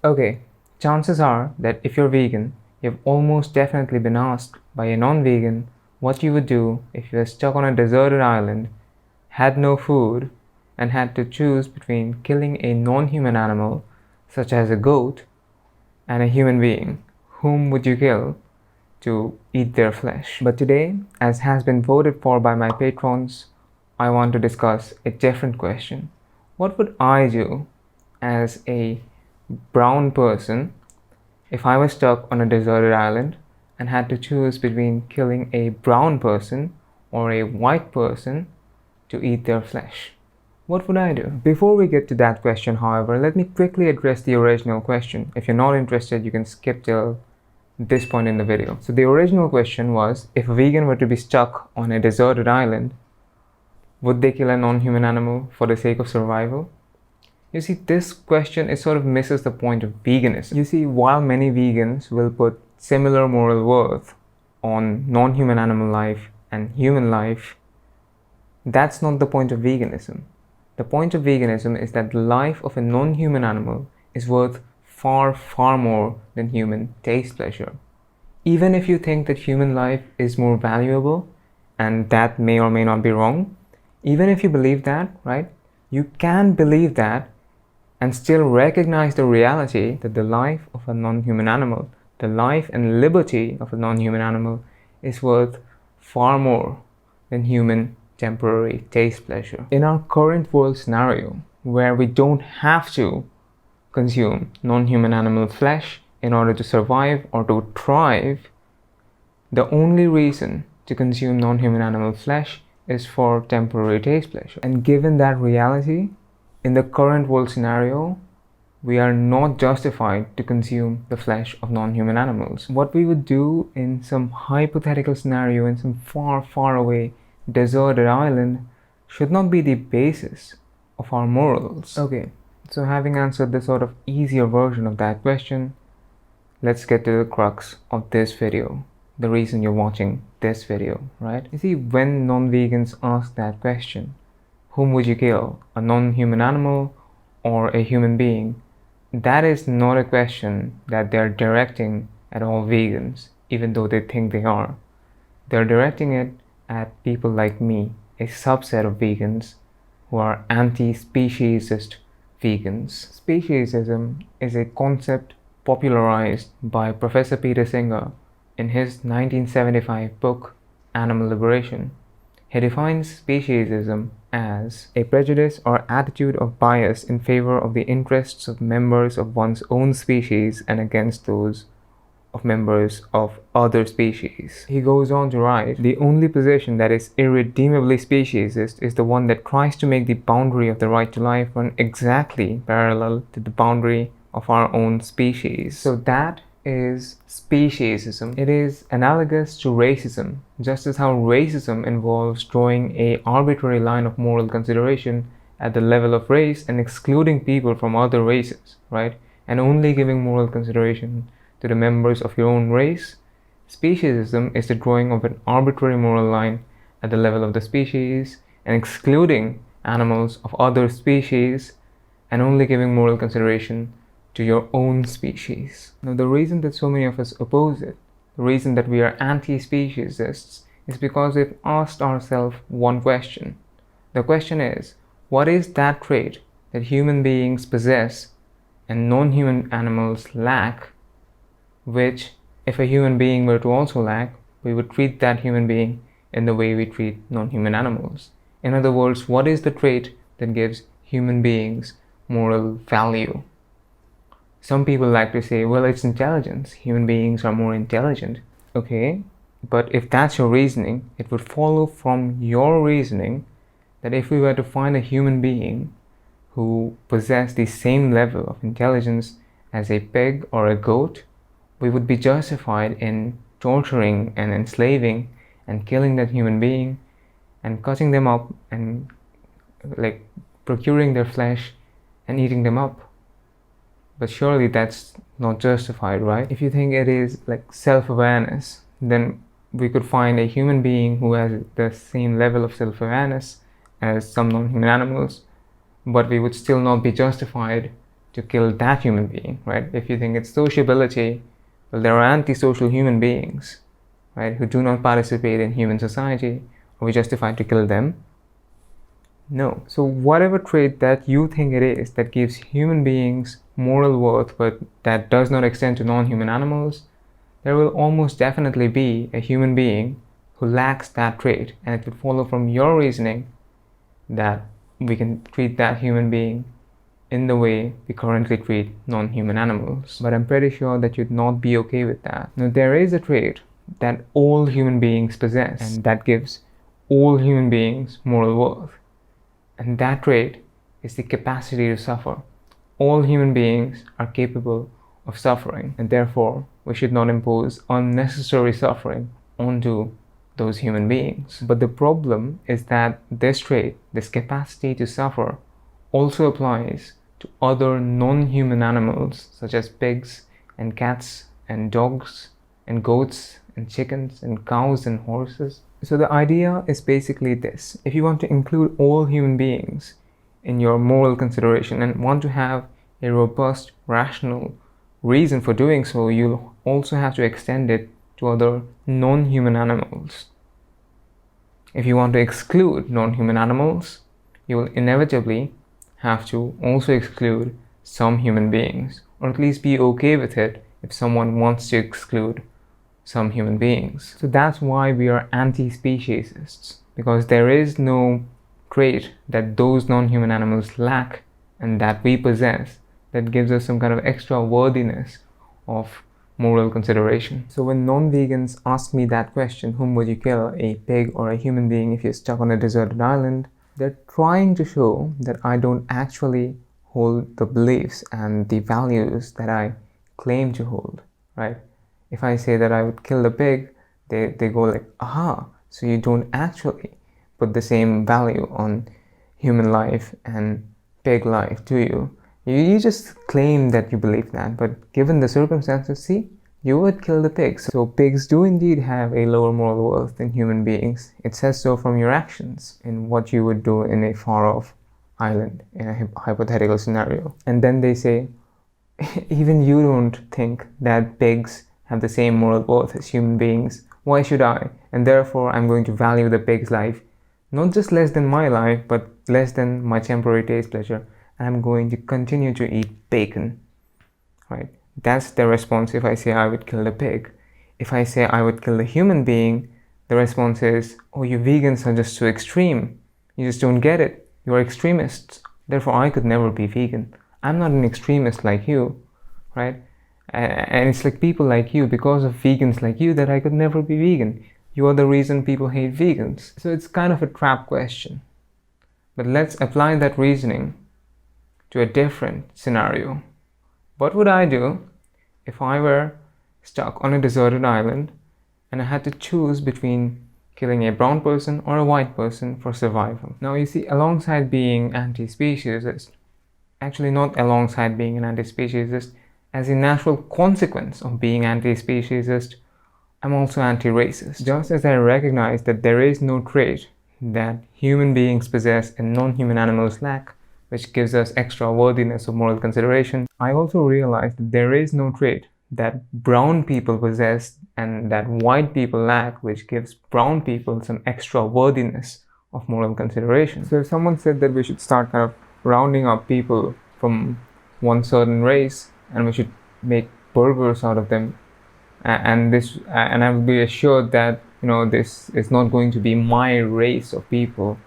Okay, chances are that if you're vegan, you've almost definitely been asked by a non-vegan what you would do if you were stuck on a deserted island, had no food, and had to choose between killing a non-human animal, such as a goat, and a human being. Whom would you kill to eat their flesh? But today, as has been voted for by my patrons, I want to discuss a different question. What would I do as a brown person if I was stuck on a deserted island and had to choose between killing a brown person or a white person to eat their flesh? What would I do? Before we get to that question, however, let me quickly address the original question. If you're not interested, you can skip till this point in the video. So the original question was, if a vegan were to be stuck on a deserted island, would they kill a non-human animal for the sake of survival? You see, this question sort of misses the point of veganism. You see, while many vegans will put similar moral worth on non-human animal life and human life, that's not the point of veganism. The point of veganism is that the life of a non-human animal is worth far, far more than human taste pleasure. Even if you think that human life is more valuable, and that may or may not be wrong, even if you believe that, right, you can believe that and still recognize the reality that the life of a non-human animal, the life and liberty of a non-human animal, is worth far more than human temporary taste pleasure. In our current world scenario, where we don't have to consume non-human animal flesh in order to survive or to thrive, the only reason to consume non-human animal flesh is for temporary taste pleasure. And given that reality, in the current world scenario, we are not justified to consume the flesh of non-human animals. What we would do in some hypothetical scenario in some far, far away deserted island should not be the basis of our morals. Okay, so having answered the sort of easier version of that question, let's get to the crux of this video. The reason you're watching this video, right? You see, when non-vegans ask that question, whom would you kill, a non-human animal or a human being? That is not a question that they're directing at all vegans, even though they think they are. They're directing it at people like me, a subset of vegans who are anti-speciesist vegans. Speciesism is a concept popularized by Professor Peter Singer in his 1975 book, Animal Liberation. He defines speciesism as a prejudice or attitude of bias in favor of the interests of members of one's own species and against those of members of other species. He goes on to write, the only position that is irredeemably speciesist is the one that tries to make the boundary of the right to life run exactly parallel to the boundary of our own species. So that is speciesism. It is analogous to racism, just as how racism involves drawing an arbitrary line of moral consideration at the level of race and excluding people from other races, right? And only giving moral consideration to the members of your own race. Speciesism is the drawing of an arbitrary moral line at the level of the species and excluding animals of other species and only giving moral consideration to your own species. Now, the reason that so many of us oppose it, the reason that we are anti-speciesists, is because we've asked ourselves one question. The question is, what is that trait that human beings possess and non-human animals lack, which, if a human being were to also lack, we would treat that human being in the way we treat non-human animals? In other words, what is the trait that gives human beings moral value? Some people like to say, well, it's intelligence. Human beings are more intelligent. Okay, but if that's your reasoning, it would follow from your reasoning that if we were to find a human being who possessed the same level of intelligence as a pig or a goat, we would be justified in torturing and enslaving and killing that human being and cutting them up and like procuring their flesh and eating them up. But surely that's not justified, right? If you think it is like self-awareness, then we could find a human being who has the same level of self-awareness as some non-human animals, but we would still not be justified to kill that human being, right? If you think it's sociability, well, there are antisocial human beings, right, who do not participate in human society. Are we justified to kill them? No. So whatever trait that you think it is that gives human beings moral worth, but that does not extend to non-human animals, there will almost definitely be a human being who lacks that trait, and it would follow from your reasoning that we can treat that human being in the way we currently treat non-human animals. But I'm pretty sure that you'd not be okay with that. Now, there is a trait that all human beings possess, and that gives all human beings moral worth. And that trait is the capacity to suffer. All human beings are capable of suffering, and therefore we should not impose unnecessary suffering onto those human beings. But the problem is that this trait, this capacity to suffer, also applies to other non-human animals such as pigs and cats and dogs and goats and chickens and cows and horses. So the idea is basically this: if you want to include all human beings in your moral consideration and want to have a robust, rational reason for doing so, you'll also have to extend it to other non-human animals. If you want to exclude non-human animals, you will inevitably have to also exclude some human beings, or at least be okay with it if someone wants to exclude some human beings. So that's why we are anti-speciesists, because there is no trait that those non-human animals lack and that we possess that gives us some kind of extra worthiness of moral consideration. So when non-vegans ask me that question, whom would you kill, a pig or a human being if you're stuck on a deserted island, they're trying to show that I don't actually hold the beliefs and the values that I claim to hold, right? If I say that I would kill the pig, they go like, aha, so you don't actually put the same value on human life and pig life, do you? You just claim that you believe that, but given the circumstances, see, you would kill the pigs. So pigs do indeed have a lower moral worth than human beings. It says so from your actions in what you would do in a far-off island in a hypothetical scenario. And then they say, even you don't think that pigs have the same moral worth as human beings. Why should I? And therefore, I'm going to value the pig's life, not just less than my life, but less than my temporary taste pleasure. And I'm going to continue to eat bacon, right? That's the response if I say I would kill the pig. If I say I would kill the human being, the response is, oh, you vegans are just so extreme. You just don't get it. You're extremists. Therefore, I could never be vegan. I'm not an extremist like you, right? And it's like people like you, because of vegans like you, that I could never be vegan. You are the reason people hate vegans. So it's kind of a trap question. But let's apply that reasoning to a different scenario. What would I do if I were stuck on a deserted island and I had to choose between killing a brown person or a white person for survival? Now you see, alongside being anti-speciesist, actually not alongside being an anti-speciesist, as a natural consequence of being anti-speciesist, I'm also anti-racist. Just as I recognize that there is no trait that human beings possess and non-human animals lack, which gives us extra worthiness of moral consideration, I also realize that there is no trait that brown people possess and that white people lack, which gives brown people some extra worthiness of moral consideration. So if someone said that we should start kind of rounding up people from one certain race and we should make burgers out of them, and I would be assured that, you know, this is not going to be my race of people,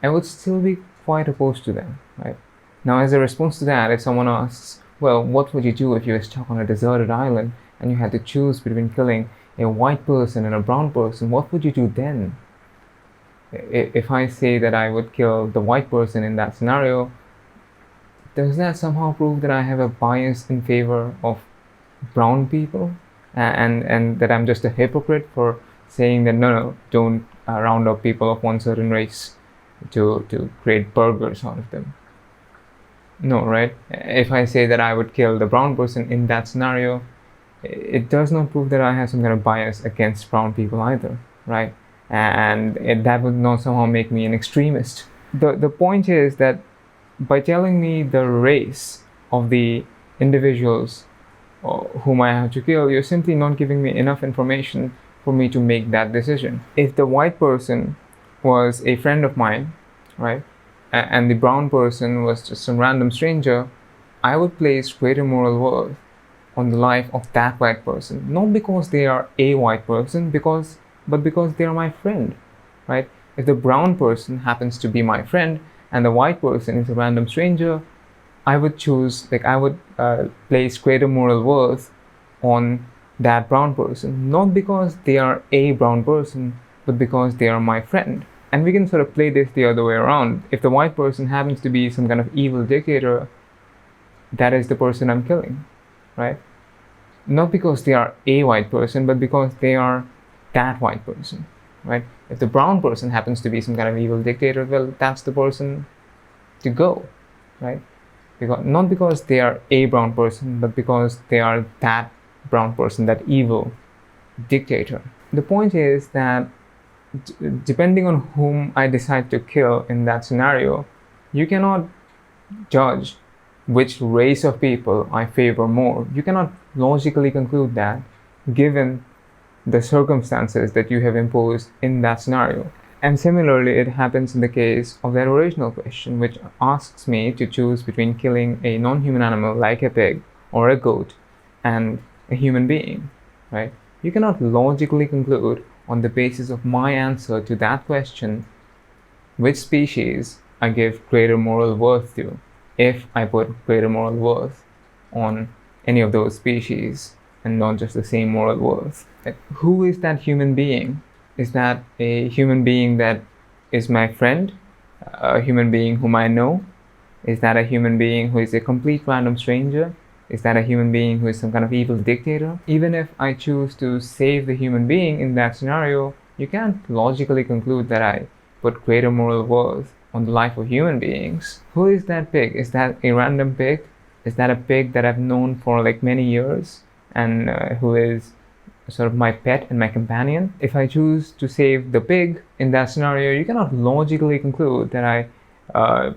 I would still be quite opposed to them, right? Now, as a response to that, if someone asks, well, what would you do if you were stuck on a deserted island and you had to choose between killing a white person and a brown person, what would you do then? If I say that I would kill the white person in that scenario, does that somehow prove that I have a bias in favor of brown people? And that I'm just a hypocrite for saying that no, don't round up people of one certain race to create burgers out of them? No, right? If I say that I would kill the brown person in that scenario, it does not prove that I have some kind of bias against brown people either, right? And that would not somehow make me an extremist. The point is that by telling me the race of the individuals whom I have to kill, you're simply not giving me enough information for me to make that decision. If the white person was a friend of mine, right, and the brown person was just some random stranger, I would place greater moral worth on the life of that white person, not because they are a white person, but because they are my friend, right? If the brown person happens to be my friend and the white person is a random stranger, I would place greater moral worth on that brown person, not because they are a brown person, but because they are my friend. And we can sort of play this the other way around. If the white person happens to be some kind of evil dictator, that is the person I'm killing, right? Not because they are a white person, but because they are that white person, right? If the brown person happens to be some kind of evil dictator, well, that's the person to go, right? Not because they are a brown person, but because they are that brown person, that evil dictator. The point is that depending on whom I decide to kill in that scenario, you cannot judge which race of people I favor more. You cannot logically conclude that given the circumstances that you have imposed in that scenario. And similarly, it happens in the case of that original question, which asks me to choose between killing a non-human animal like a pig or a goat and a human being, right? You cannot logically conclude on the basis of my answer to that question which species I give greater moral worth to, if I put greater moral worth on any of those species and not just the same moral worth. Like, who is that human being? Is that a human being that is my friend? A human being whom I know? Is that a human being who is a complete random stranger? Is that a human being who is some kind of evil dictator? Even if I choose to save the human being in that scenario, you can't logically conclude that I put greater moral worth on the life of human beings. Who is that pig? Is that a random pig? Is that a pig that I've known for like many years and who is sort of my pet and my companion? If I choose to save the pig in that scenario, you cannot logically conclude that I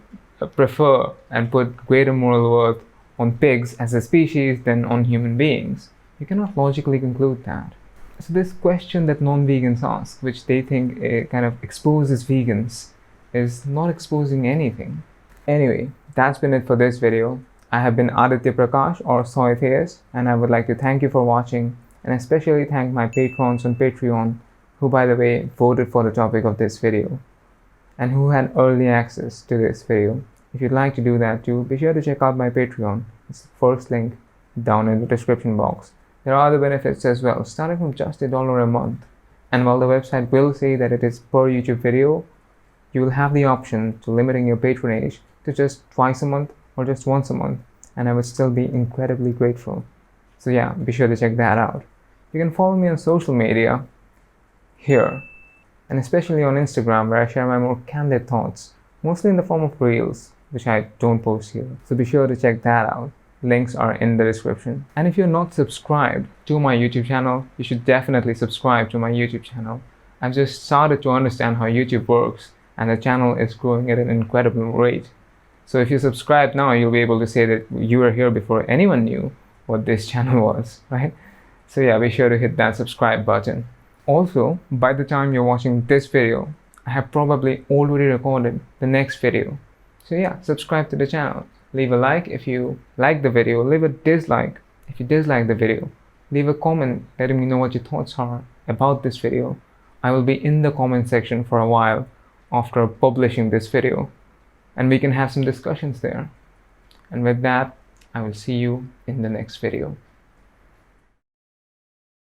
prefer and put greater moral worth on pigs as a species than on human beings. You cannot logically conclude that. So this question that non-vegans ask, which they think kind of exposes vegans, is not exposing anything. Anyway, that's been it for this video. I have been Aditya Prakash, or Soytheist, and I would like to thank you for watching, and especially thank my patrons on Patreon, who by the way voted for the topic of this video and who had early access to this video. If you'd like to do that too, be sure to check out my Patreon. It's the first link down in the description box. There are other benefits as well, starting from just $1 a month. And while the website will say that it is per YouTube video, you will have the option to limiting your patronage to just twice a month or just once a month, and I would still be incredibly grateful. So yeah, be sure to check that out. You can follow me on social media here, and especially on Instagram, where I share my more candid thoughts, mostly in the form of reels, which I don't post here. So be sure to check that out. Links are in the description. And if you're not subscribed to my YouTube channel, you should definitely subscribe to my YouTube channel. I've just started to understand how YouTube works, and the channel is growing at an incredible rate. So if you subscribe now, you'll be able to say that you were here before anyone knew what this channel was, right? So yeah, be sure to hit that subscribe button. Also, by the time you're watching this video, I have probably already recorded the next video. So yeah, subscribe to the channel. Leave a like if you like the video. Leave a dislike if you dislike the video. Leave a comment letting me know what your thoughts are about this video. I will be in the comment section for a while after publishing this video, and we can have some discussions there. And with that, I will see you in the next video.